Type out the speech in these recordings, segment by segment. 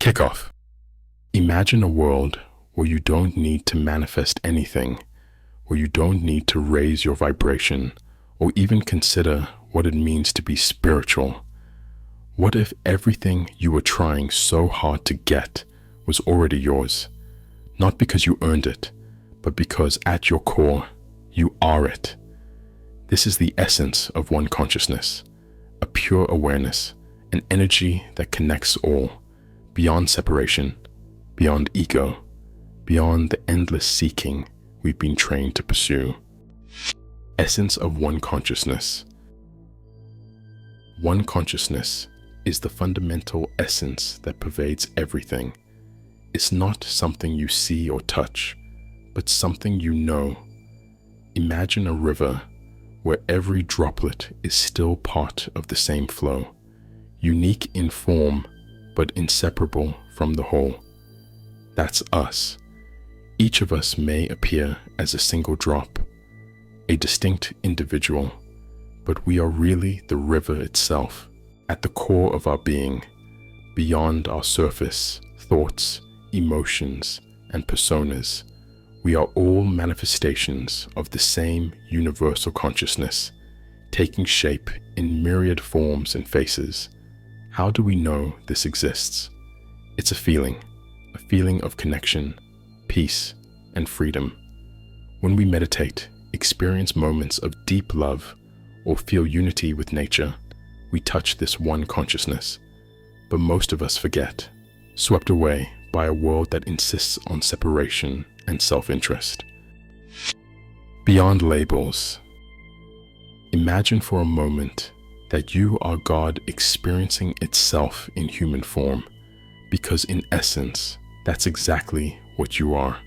Kickoff. Imagine a world where you don't need to manifest anything, where you don't need to raise your vibration or even consider what it means to be spiritual. What if everything you were trying so hard to get was already yours? Not because you earned it, but because at your core, you are it. This is the essence of one consciousness, a pure awareness, an energy that connects all, beyond separation, beyond ego, beyond the endless seeking we've been trained to pursue. Essence of one consciousness. One consciousness is the fundamental essence that pervades everything. It's not something you see or touch, but something you know. Imagine a river where every droplet is still part of the same flow, unique in form, but inseparable from the whole. That's us. Each of us may appear as a single drop, a distinct individual, but we are really the river itself, at the core of our being, beyond our surface, thoughts, emotions, and personas. We are all manifestations of the same universal consciousness, taking shape in myriad forms and faces. How do we know this exists? It's a feeling of connection, peace, and freedom. When we meditate, experience moments of deep love, or feel unity with nature, we touch this one consciousness. But most of us forget, swept away by a world that insists on separation and self-interest. Beyond labels. Imagine for a moment that you are God experiencing itself in human form, because in essence, that's exactly what you are.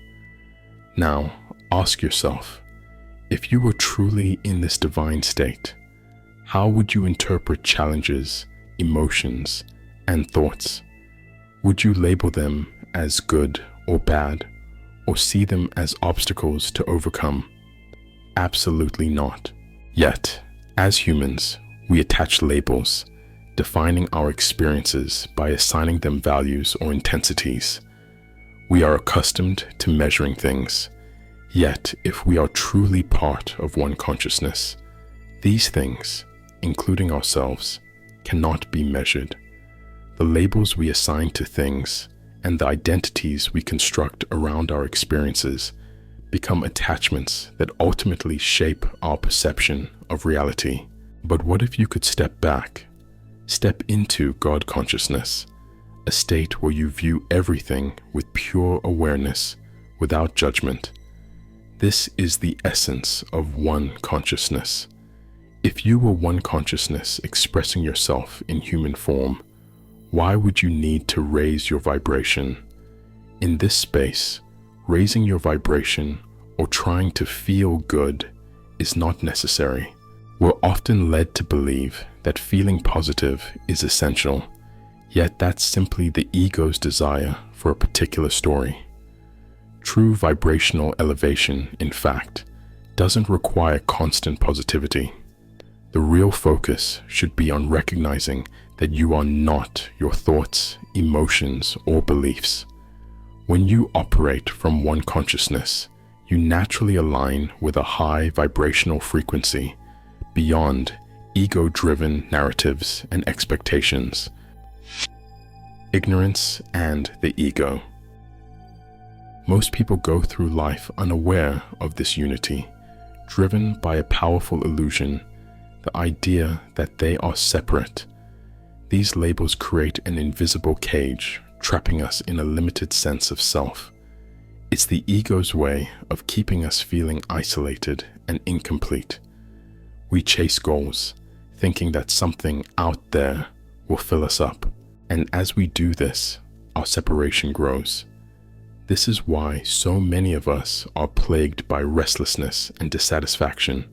Now, ask yourself, if you were truly in this divine state, how would you interpret challenges, emotions, and thoughts? Would you label them as good or bad, or see them as obstacles to overcome? Absolutely not. Yet, as humans, we attach labels, defining our experiences by assigning them values or intensities. We are accustomed to measuring things. Yet, if we are truly part of one consciousness, these things, including ourselves, cannot be measured. The labels we assign to things and the identities we construct around our experiences become attachments that ultimately shape our perception of reality. But what if you could step back, step into God consciousness, a state where you view everything with pure awareness, without judgment? This is the essence of one consciousness. If you were one consciousness expressing yourself in human form, why would you need to raise your vibration? In this space, raising your vibration or trying to feel good is not necessary. We're often led to believe that feeling positive is essential, yet that's simply the ego's desire for a particular story. True vibrational elevation, in fact, doesn't require constant positivity. The real focus should be on recognizing that you are not your thoughts, emotions, or beliefs. When you operate from one consciousness, you naturally align with a high vibrational frequency, beyond ego-driven narratives and expectations. Ignorance and the ego. Most people go through life unaware of this unity, driven by a powerful illusion, the idea that they are separate. These labels create an invisible cage, trapping us in a limited sense of self. It's the ego's way of keeping us feeling isolated and incomplete. We chase goals, thinking that something out there will fill us up. And as we do this, our separation grows. This is why so many of us are plagued by restlessness and dissatisfaction,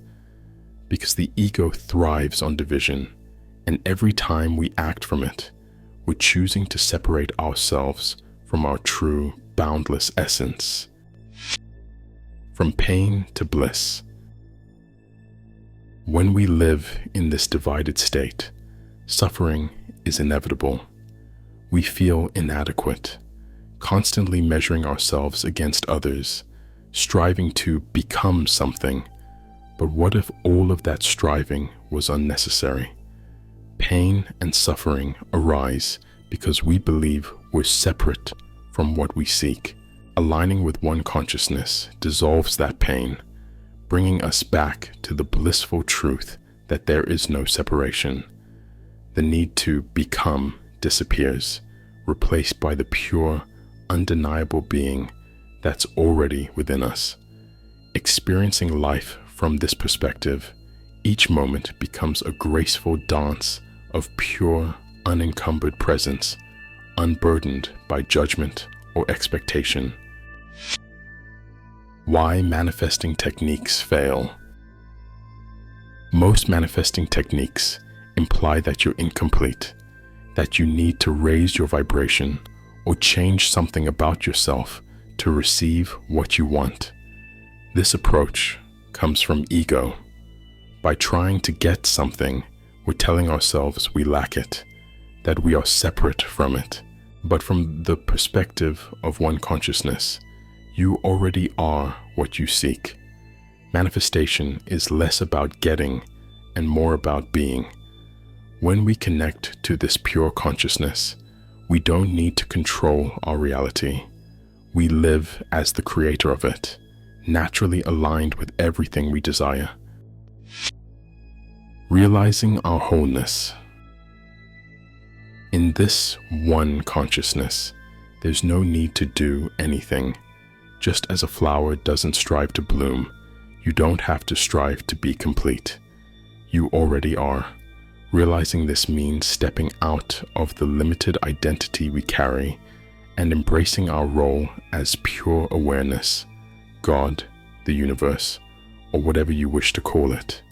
because the ego thrives on division, and every time we act from it, we're choosing to separate ourselves from our true, boundless essence. From pain to bliss. When we live in this divided state, suffering is inevitable. We feel inadequate, constantly measuring ourselves against others, striving to become something. But what if all of that striving was unnecessary? Pain and suffering arise because we believe we're separate from what we seek. Aligning with one consciousness dissolves that pain, bringing us back to the blissful truth that there is no separation. The need to become disappears, replaced by the pure, undeniable being that's already within us. Experiencing life from this perspective, each moment becomes a graceful dance of pure, unencumbered presence, unburdened by judgment or expectation. Why manifesting techniques fail? Most manifesting techniques imply that you're incomplete, that you need to raise your vibration or change something about yourself to receive what you want. This approach comes from ego. By trying to get something, we're telling ourselves we lack it, that we are separate from it. But from the perspective of one consciousness, you already are what you seek. Manifestation is less about getting and more about being. When we connect to this pure consciousness, we don't need to control our reality. We live as the creator of it, naturally aligned with everything we desire. Realizing our wholeness. In this one consciousness, there's no need to do anything. Just as a flower doesn't strive to bloom, you don't have to strive to be complete. You already are. Realizing this means stepping out of the limited identity we carry and embracing our role as pure awareness, God, the universe, or whatever you wish to call it.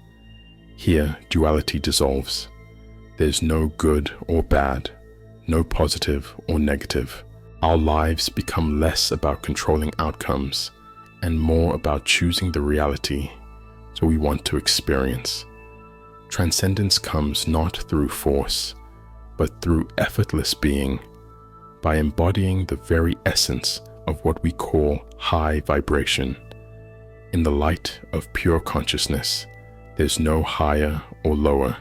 Here, duality dissolves. There's no good or bad, no positive or negative. Our lives become less about controlling outcomes and more about choosing the reality so we want to experience. Transcendence comes not through force, but through effortless being, by embodying the very essence of what we call high vibration. In the light of pure consciousness, there's no higher or lower.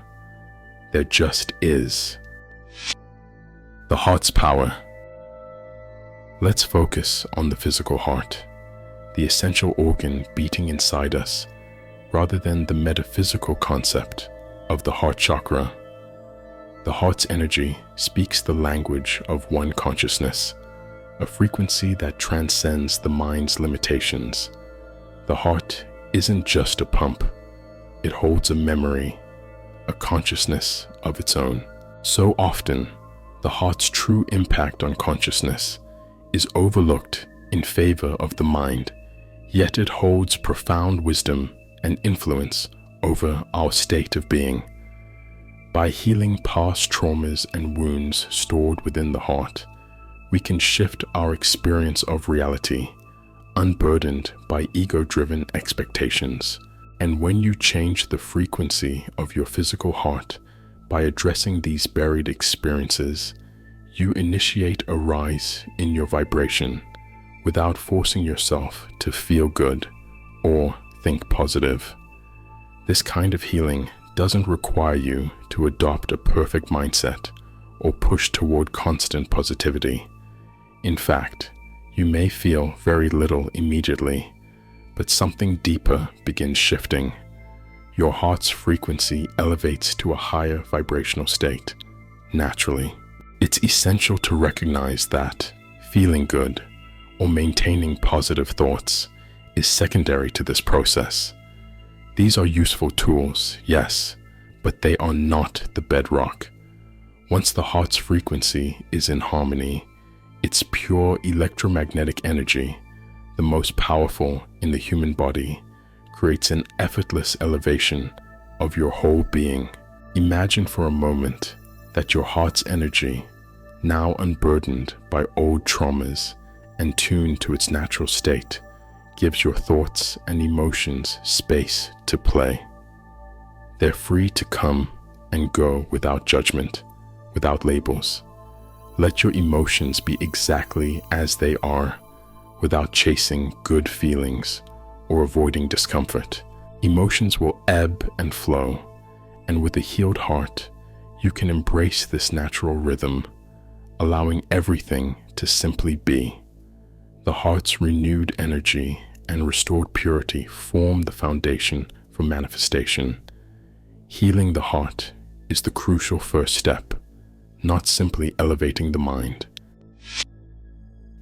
There just is. The heart's power. Let's focus on the physical heart, the essential organ beating inside us, rather than the metaphysical concept of the heart chakra. The heart's energy speaks the language of one consciousness, a frequency that transcends the mind's limitations. The heart isn't just a pump. It holds a memory, a consciousness of its own. So often, the heart's true impact on consciousness is overlooked in favor of the mind, yet it holds profound wisdom and influence over our state of being. By healing past traumas and wounds stored within the heart, we can shift our experience of reality, unburdened by ego-driven expectations. And when you change the frequency of your physical heart by addressing these buried experiences, you initiate a rise in your vibration without forcing yourself to feel good or think positive. This kind of healing doesn't require you to adopt a perfect mindset or push toward constant positivity. In fact, you may feel very little immediately, but something deeper begins shifting. Your heart's frequency elevates to a higher vibrational state, naturally. It's essential to recognize that feeling good or maintaining positive thoughts is secondary to this process. These are useful tools, yes, but they are not the bedrock. Once the heart's frequency is in harmony, its pure electromagnetic energy, the most powerful in the human body, creates an effortless elevation of your whole being. Imagine for a moment that your heart's energy, now unburdened by old traumas and tuned to its natural state, gives your thoughts and emotions space to play. They're free to come and go without judgment, without labels. Let your emotions be exactly as they are, without chasing good feelings or avoiding discomfort. Emotions will ebb and flow, and with a healed heart, you can embrace this natural rhythm, allowing everything to simply be. The heart's renewed energy and restored purity form the foundation for manifestation. Healing the heart is the crucial first step, not simply elevating the mind.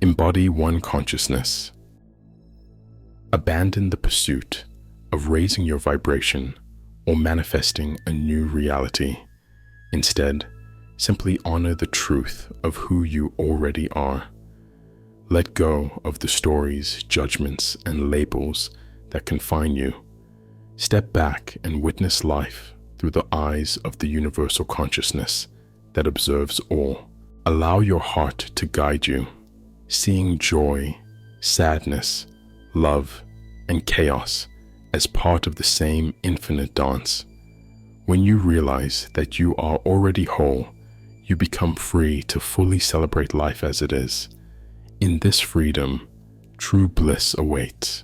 Embody One Consciousness. Abandon the pursuit of raising your vibration or manifesting a new reality. Instead, simply honor the truth of who you already are. Let go of the stories, judgments, and labels that confine you. Step back and witness life through the eyes of the universal consciousness that observes all. Allow your heart to guide you, seeing joy, sadness, love, and chaos as part of the same infinite dance. When you realize that you are already whole, you become free to fully celebrate life as it is. In this freedom, true bliss awaits.